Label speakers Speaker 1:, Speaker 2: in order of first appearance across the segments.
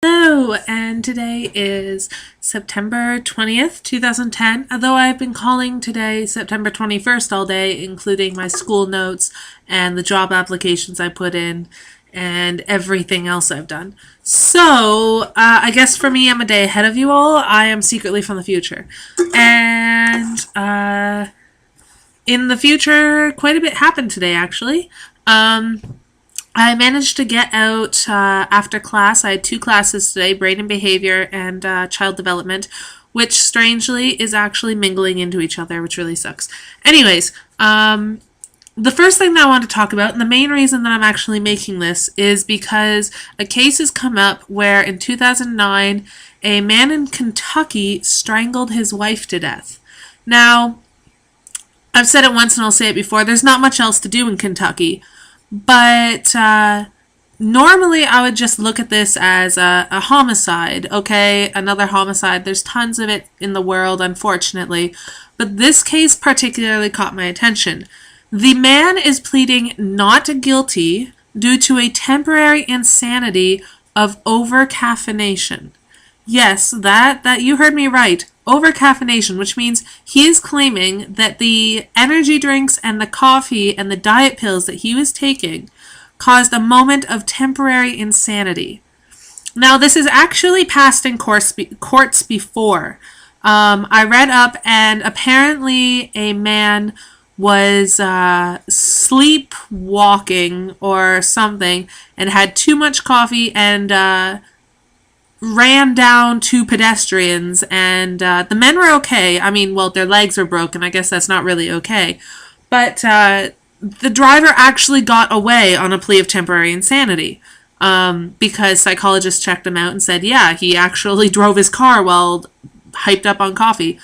Speaker 1: Hello, and today is September 20th, 2010, although I've been calling today September 21st all day, including my school notes and the job applications I put in and everything else I've done. So, I guess for me, I'm a day ahead of you all. I am secretly from the future. And, in the future, quite a bit happened today, actually. I managed to get out after class. I had 2 classes today, brain and behavior and child development, which strangely is actually mingling into each other, which really sucks. Anyways, the first thing that I want to talk about, and the main reason that I'm actually making this, is because a case has come up where in 2009, a man in Kentucky strangled his wife to death. Now, I've said it once and I'll say it before, there's not much else to do in Kentucky. But normally I would just look at this as a homicide, okay? Another homicide. There's tons of it in the world, unfortunately. But this case particularly caught my attention. The man is pleading not guilty due to a temporary insanity of over-caffeination. Yes, that you heard me right. Over-caffeination, which means he is claiming that the energy drinks and the coffee and the diet pills that he was taking caused a moment of temporary insanity. Now, this is actually passed in courts before. I read up, and apparently a man was sleepwalking or something and had too much coffee and ran down 2 pedestrians, and the men were okay. I mean, well, their legs were broken. I guess that's not really okay. But the driver actually got away on a plea of temporary insanity because psychologists checked him out and said, yeah, he actually drove his car while hyped up on coffee.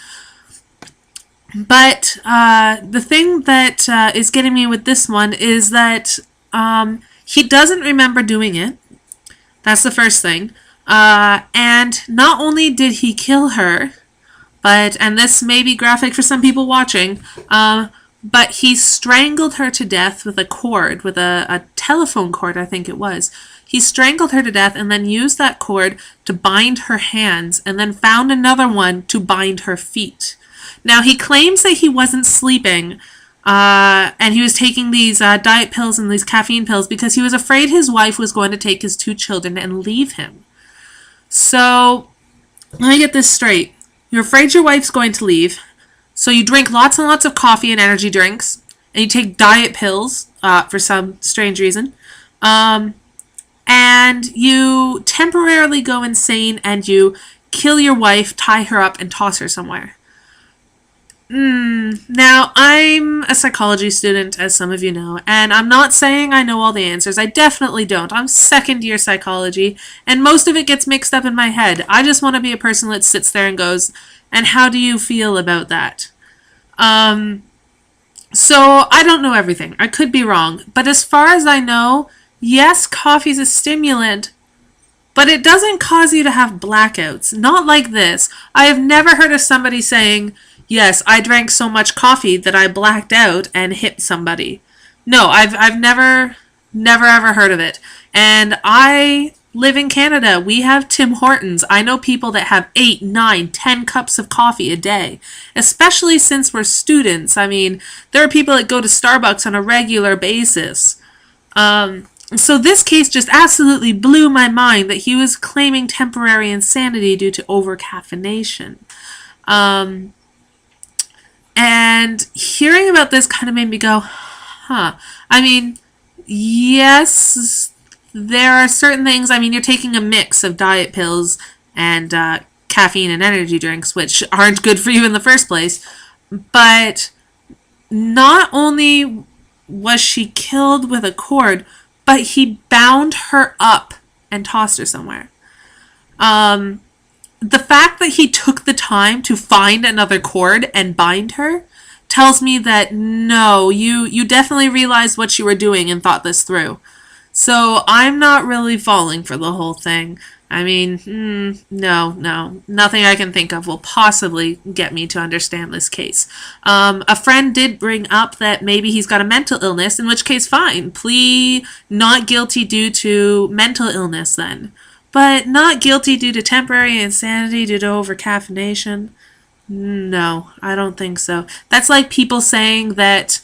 Speaker 1: But the thing that is getting me with this one is that he doesn't remember doing it. That's the first thing. And not only did he kill her, and this may be graphic for some people watching, but he strangled her to death with a cord, with a telephone cord, I think it was. He strangled her to death and then used that cord to bind her hands and then found another one to bind her feet. Now, he claims that he wasn't sleeping, and he was taking these diet pills and these caffeine pills because he was afraid his wife was going to take his 2 children and leave him. So, let me get this straight. You're afraid your wife's going to leave, so you drink lots and lots of coffee and energy drinks, and you take diet pills for some strange reason, and you temporarily go insane and you kill your wife, tie her up, and toss her somewhere. Now, I'm a psychology student, as some of you know, and I'm not saying I know all the answers. I definitely don't. I'm second-year psychology, and most of it gets mixed up in my head. I just want to be a person that sits there and goes, and how do you feel about that? So, I don't know everything. I could be wrong. But as far as I know, yes, coffee's a stimulant, but it doesn't cause you to have blackouts. Not like this. I have never heard of somebody saying, yes, I drank so much coffee that I blacked out and hit somebody. No, I've never ever heard of it. And I live in Canada. We have Tim Hortons. I know people that have 8, 9, 10 cups of coffee a day, especially since we're students. I mean, there are people that go to Starbucks on a regular basis. So this case just absolutely blew my mind that he was claiming temporary insanity due to over-caffeination. And hearing about this kind of made me go, huh. I mean, yes, there are certain things. I mean, you're taking a mix of diet pills and caffeine and energy drinks, which aren't good for you in the first place. But not only was she killed with a cord, but he bound her up and tossed her somewhere. The fact that he took the time to find another cord and bind her tells me that no, you definitely realized what you were doing and thought this through. So I'm not really falling for the whole thing. I mean, no, nothing I can think of will possibly get me to understand this case. A friend did bring up that maybe he's got a mental illness, in which case, fine, plea not guilty due to mental illness then. but not guilty due to temporary insanity due to over-caffeination. No, I don't think so. That's like people saying that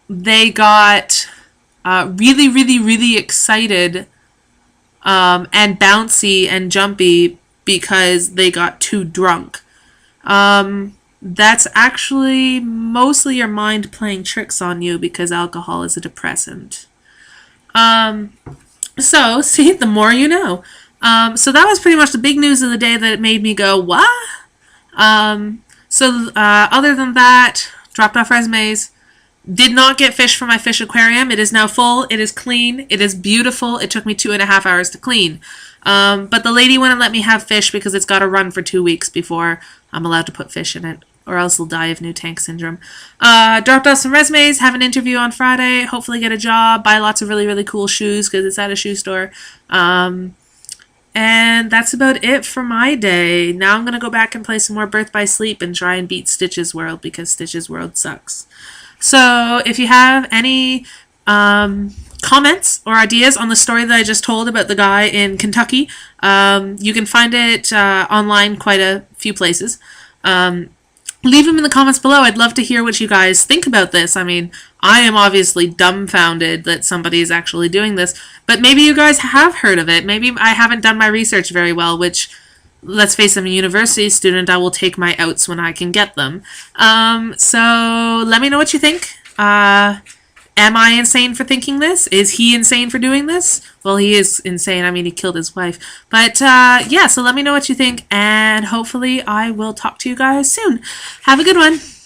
Speaker 1: they got really, really, really excited and bouncy and jumpy because they got too drunk. That's actually mostly your mind playing tricks on you because alcohol is a depressant. So, see, the more you know. So that was pretty much the big news of the day that made me go, what? Other than that, dropped off resumes. Did not get fish for my fish aquarium. It is now full. It is clean. It is beautiful. It took me 2.5 hours to clean. But the lady wouldn't let me have fish because it's got to run for 2 weeks before I'm allowed to put fish in it, or else they'll die of new tank syndrome. Dropped off some resumes, have an interview on Friday, hopefully get a job, buy lots of really, really cool shoes because it's at a shoe store. And that's about it for my day. Now I'm going to go back and play some more Birth by Sleep and try and beat Stitch's World because Stitch's World sucks. So if you have any comments or ideas on the story that I just told about the guy in Kentucky, you can find it online quite a few places. Leave them in the comments below. I'd love to hear what you guys think about this. I mean, I am obviously dumbfounded that somebody is actually doing this, but maybe you guys have heard of it. Maybe I haven't done my research very well, which, let's face it, I'm a university student. I will take my outs when I can get them. So let me know what you think. Am I insane for thinking this? Is he insane for doing this? Well, he is insane. I mean, he killed his wife. But yeah, so let me know what you think, and hopefully I will talk to you guys soon. Have a good one.